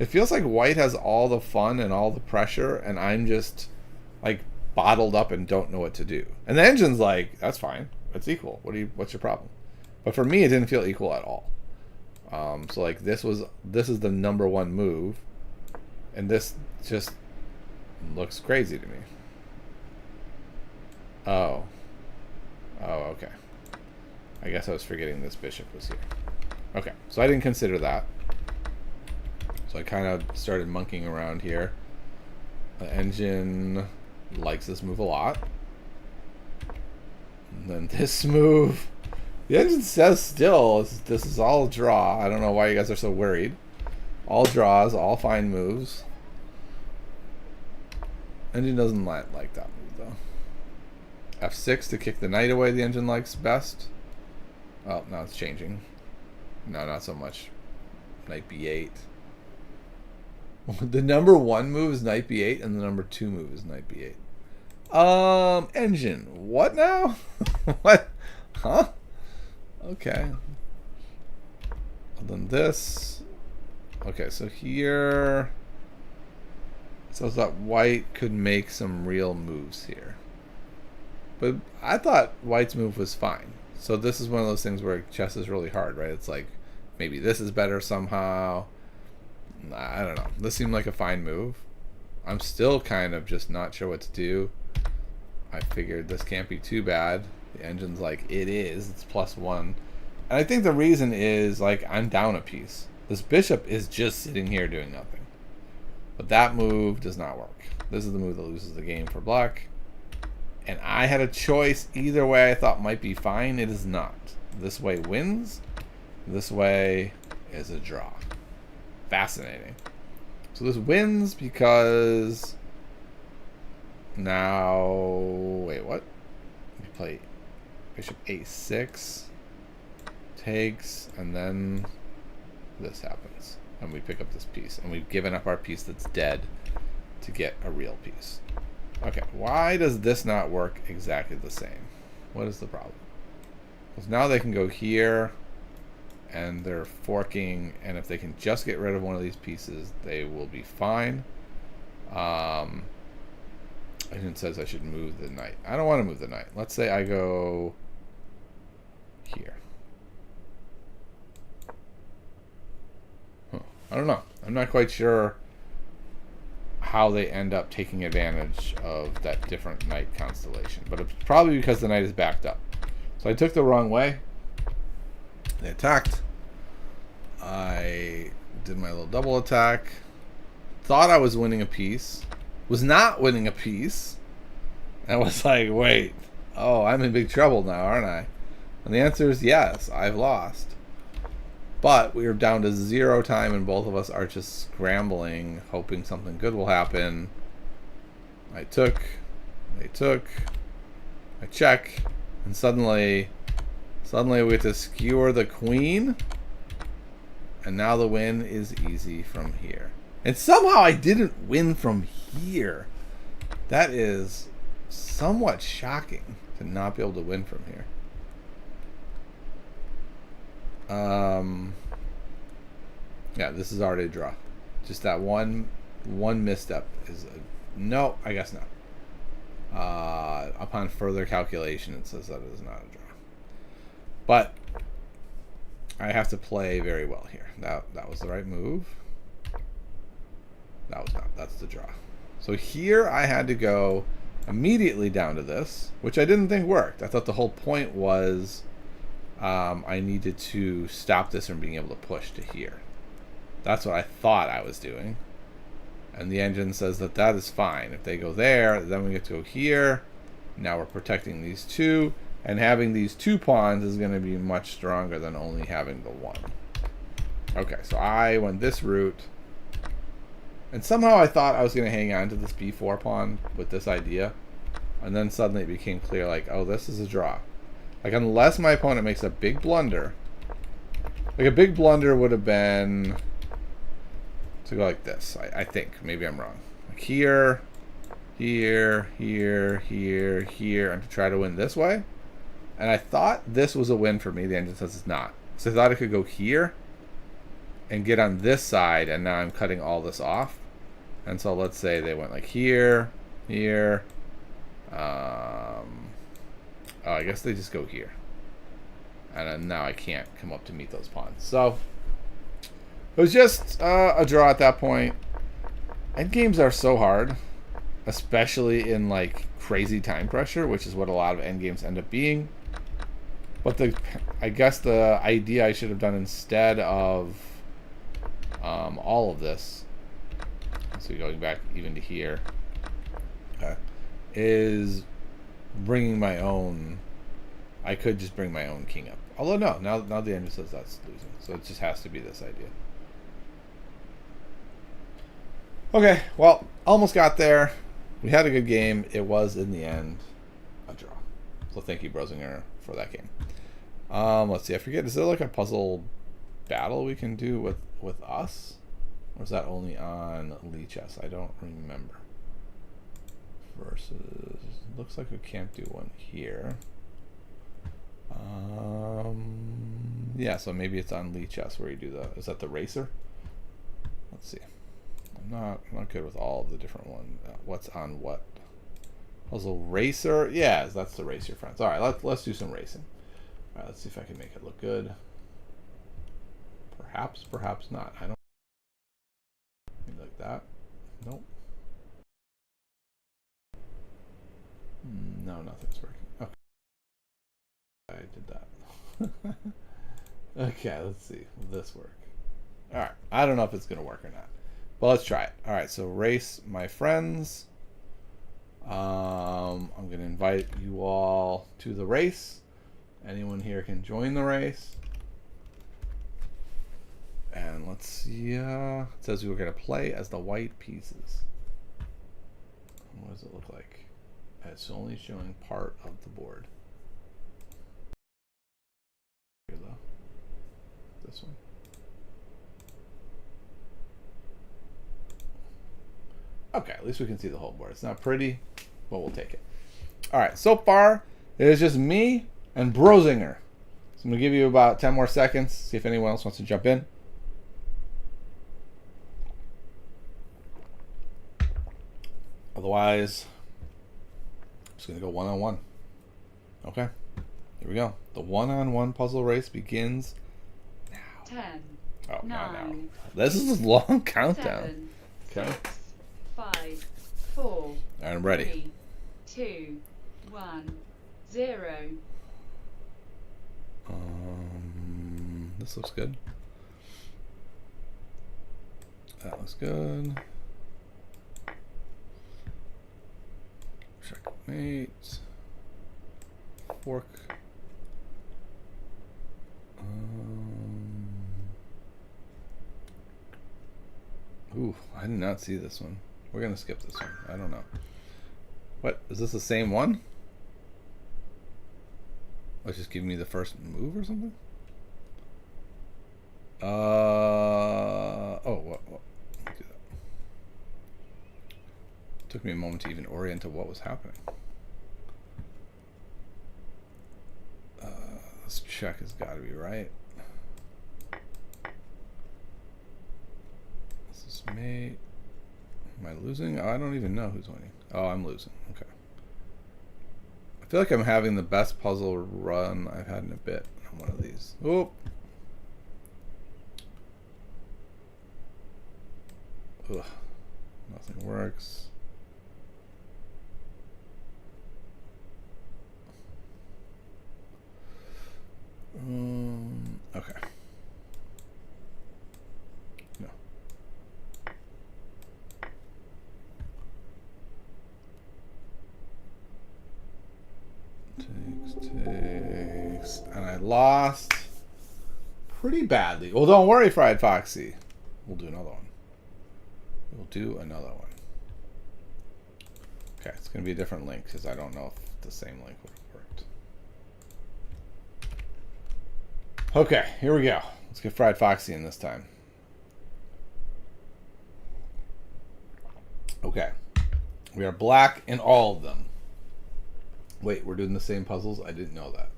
it feels like white has all the fun and all the pressure, and I'm just like bottled up and don't know what to do. And the engine's like, that's fine. It's equal. What's your problem? But for me, it didn't feel equal at all. So like this is the #1 move, and this just looks crazy to me. Oh, okay. I guess I was forgetting this bishop was here. Okay, so I didn't consider that. So I kind of started monkeying around here. The engine likes this move a lot. And then this move. The engine says still, this is all draw. I don't know why you guys are so worried. All draws, all fine moves. Engine doesn't like that move though. F6 to kick the knight away, the engine likes best. Oh, now it's changing. No, not so much. Knight b8. The number 1 move is knight b8, and the number 2 move is knight b8. Engine. What now? What? Huh? Okay. And then this. Okay, so here. So I thought white could make some real moves here. But I thought white's move was fine. So this is one of those things where chess is really hard, right? It's like, maybe this is better somehow. I don't know. This seemed like a fine move. I'm still kind of just not sure what to do. I figured this can't be too bad. The engine's like, it is. It's +1. And I think the reason is, like, I'm down a piece. This bishop is just sitting here doing nothing. But that move does not work. This is the move that loses the game for black. And I had a choice either way I thought might be fine. It is not. This way wins. This way is a draw. Fascinating. So this wins because now, wait, what? We play bishop a6, takes, and then this happens. And we pick up this piece. And we've given up our piece that's dead to get a real piece. Okay, why does this not work exactly the same? What is the problem? Because now they can go here, and they're forking, and if they can just get rid of one of these pieces, they will be fine. Agent says I should move the knight. I don't want to move the knight. Let's say I go here. I don't know. I'm not quite sure how they end up taking advantage of that different knight constellation. But it's probably because the knight is backed up. So I took the wrong way. They attacked. I did my little double attack. Thought I was winning a piece. Was not winning a piece. And was like, wait. Oh, I'm in big trouble now, aren't I? And the answer is yes, I've lost. But we are down to 0 time and both of us are just scrambling, hoping something good will happen. I took, they took, I check, and suddenly we get to skewer the queen. And now the win is easy from here. And somehow I didn't win from here. That is somewhat shocking to not be able to win from here. Yeah, this is already a draw. Just that one misstep is a, no, I guess not. Upon further calculation, it says that it is not a draw. But I have to play very well here. That was the right move. That was not. That's the draw. So here I had to go immediately down to this, which I didn't think worked. I thought the whole point was I needed to stop this from being able to push to here. That's what I thought I was doing. And the engine says that that is fine. If they go there, then we get to go here. Now we're protecting these two. And having these 2 pawns is going to be much stronger than only having the 1. Okay, so I went this route. And somehow I thought I was going to hang on to this b4 pawn with this idea. And then suddenly it became clear, like, oh, this is a draw. Like, unless my opponent makes a big blunder. Like, a big blunder would have been to go like this, I think. Maybe I'm wrong. Like here, here, here, here, here, and to try to win this way. And I thought this was a win for me. The engine says it's not. So I thought I could go here and get on this side, and now I'm cutting all this off. And so let's say they went like here, here. Oh, I guess they just go here. And then now I can't come up to meet those pawns. So it was just a draw at that point. Endgames are so hard, especially in like crazy time pressure, which is what a lot of endgames end up being. But I guess the idea I should have done instead of all of this, so going back even to here, is bringing my own. I could just bring my own king up. Although no, now the engine says that's losing, so it just has to be this idea. Okay, well, almost got there. We had a good game. It was in the end a draw. So thank you, Brosinger, for that game. Let's see. I forget. Is there like a puzzle battle we can do with us, or is that only on Lichess? I don't remember. Versus, looks like we can't do one here. Yeah, so maybe it's on Lichess where you do the. Is that the racer? Let's see. I'm not good with all of the different ones. What's on what? Puzzle racer. Yeah, that's the racer friends. All right, let's do some racing. All right, let's see if I can make it look good. Perhaps not. I don't. Maybe like that. Nope. No, nothing's working. Okay. I did that. Okay, let's see. Will this work? All right. I don't know if it's going to work or not. But let's try it. All right, so race my friends. I'm going to invite you all to the race. Anyone here can join the race. And let's see. It says we were going to play as the white pieces. What does it look like? It's only showing part of the board. Here, though. This one. Okay, at least we can see the whole board. It's not pretty, but we'll take it. All right, so far, it is just me and Brosinger. So I'm going to give you about 10 more seconds, see if anyone else wants to jump in. Otherwise, I'm just going to go one-on-one. Okay, here we go. The one-on-one puzzle race begins now. 10. Oh, 9. now. This is a long countdown. 7, Okay. 6, 5, 4. I'm ready. 3, 2, 1, 0. This looks good. That looks good. Checkmate. Fork. Ooh, I did not see this one. We're gonna skip this one. I don't know. What? Is this the same one? Let's just give me the first move or something? Oh, what? Let me do that. Took me a moment to even orient to what was happening. This check has got to be right. This is mate. Am I losing? Oh, I don't even know who's winning. Oh, I'm losing. Okay. I feel like I'm having the best puzzle run I've had in a bit on one of these. Oh. Ugh. Nothing works. Okay. No. Takes. And I lost pretty badly. Well, don't worry, Fried Foxy. We'll do another one. We'll do another one. Okay, it's going to be a different link because I don't know if the same link would have worked. Okay, here we go. Let's get Fried Foxy in this time. Okay. We are black in all of them. Wait, we're doing the same puzzles? I didn't know that.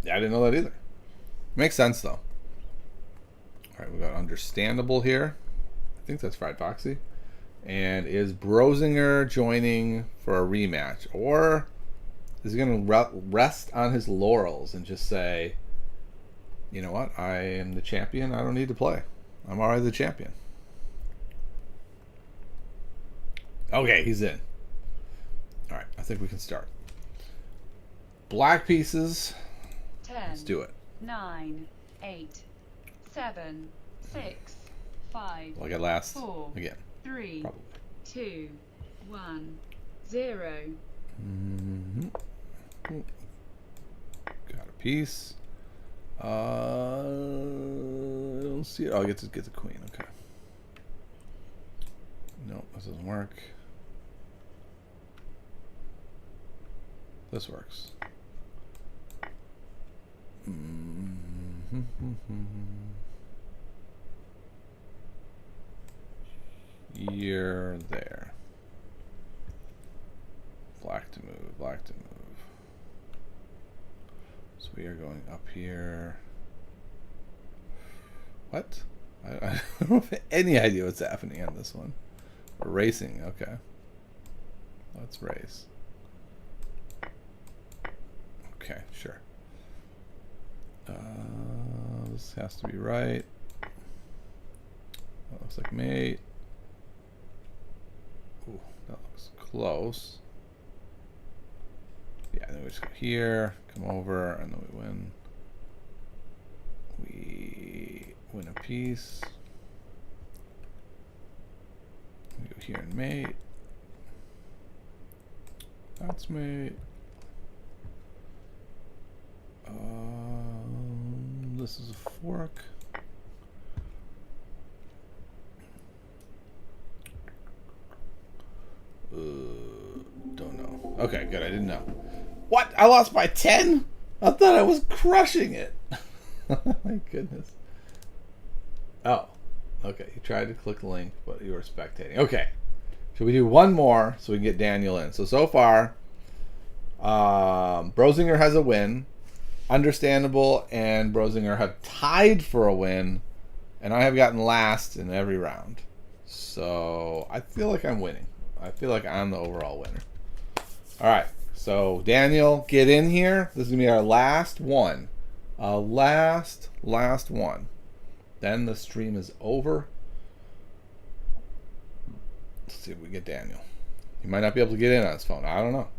Yeah, I didn't know that either. Makes sense, though. All right, we got Understandable here. I think that's Fried Foxy. And is Brosinger joining for a rematch? Or is he going to rest on his laurels and just say, you know what, I am the champion, I don't need to play. I'm already the champion. Okay, he's in. All right, I think we can start. Black pieces. Let's do it. 9, 8, 7, 6, 5, Well, I got last 4, again. 3, Probably. 2, 1, 0. Mm-hmm. Got a piece. I don't see it. Oh, I get the queen. Okay. Nope, this doesn't work. This works. You're there. Black to move, black to move. So we are going up here. What? I don't have any idea what's happening on this one. We're racing, okay. Let's race. Okay, sure. This has to be right. That looks like mate. Ooh, that looks close. Yeah, then we just go here, come over, and then we win. We win a piece. We go here and mate. That's mate. This is a fork. Don't know. Okay, good. I didn't know. What? I lost by 10? I thought I was crushing it. My goodness. Oh. Okay. You tried to click the link, but you were spectating. Okay. Should we do one more so we can get Daniel in? So far, Brozinger has a win. Understandable and Brozinger have tied for a win. And I have gotten last in every round. So I feel like I'm winning. I feel like I'm the overall winner. All right. So Daniel, get in here. This is going to be our last one. Last one. Then the stream is over. Let's see if we get Daniel. He might not be able to get in on his phone. I don't know.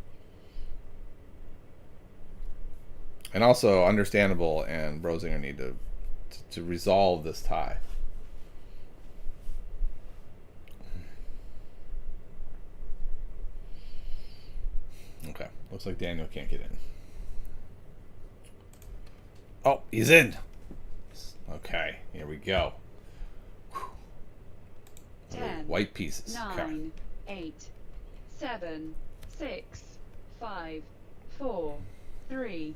And also, Understandable and Brozinger need to resolve this tie. Okay, looks like Daniel can't get in. Oh, he's in. Okay, here we go. 10, white pieces. 9, Okay. 8, 7, 6, 5, 4, 3,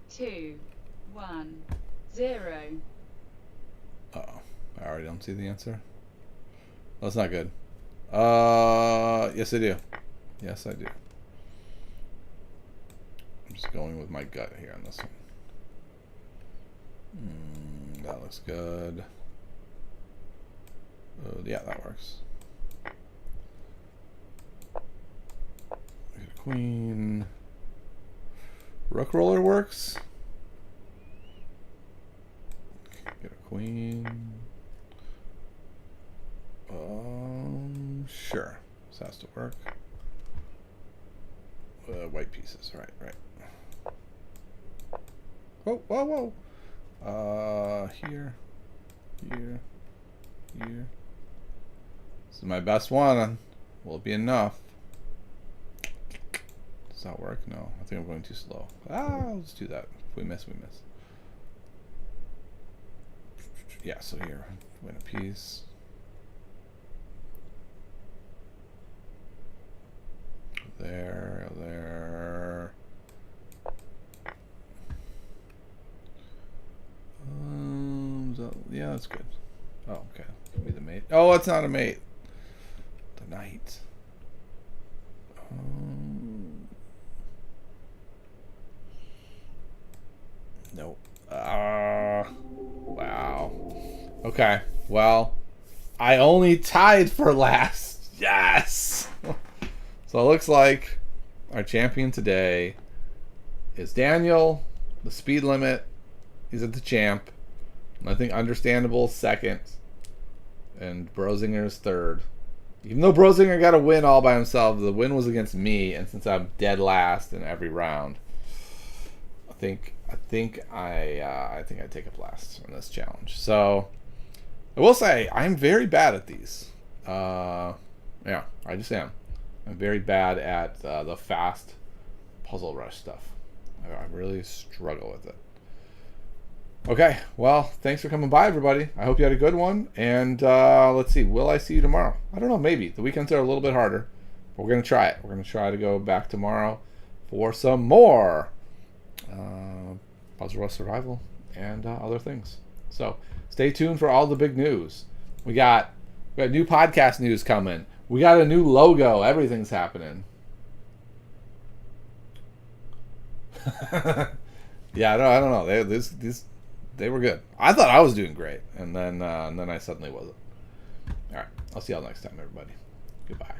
2, 1, 0. Uh-oh. I already don't see the answer. That's not good. Yes I do. Yes I do. I'm just going with my gut here on this one. That looks good. Yeah, that works. Get a queen. Rook roller works. Get a queen. Sure. This has to work. White pieces. Right. Whoa. Here. This is my best one. Will it be enough? Does that work? No. I think I'm going too slow. Let's do that. If we miss, we miss. Yeah, so here. Win a piece. There. Yeah, that's good. Oh, okay. Give me the mate. Oh, it's not a mate. The knight. Nope. Wow. Okay. Well, I only tied for last. Yes. So it looks like our champion today is Daniel. The speed limit. He's at the champ. I think Understandable second, and Brozinger's third. Even though Brozinger got a win all by himself, the win was against me, and since I'm dead last in every round, I think I think I take up last in this challenge. So I will say I'm very bad at these. Yeah, I just am. I'm very bad at the fast puzzle rush stuff. I really struggle with it. Okay, well, thanks for coming by, everybody. I hope you had a good one. And let's see, will I see you tomorrow? I don't know, maybe. The weekends are a little bit harder, but we're going to try it. We're going to try to go back tomorrow for some more Puzzle Rush Survival and other things. So stay tuned for all the big news. We got new podcast news coming. We got a new logo. Everything's happening. Yeah, I don't know. They were good. I thought I was doing great, and then I suddenly wasn't. All right, I'll see y'all next time, everybody. Goodbye.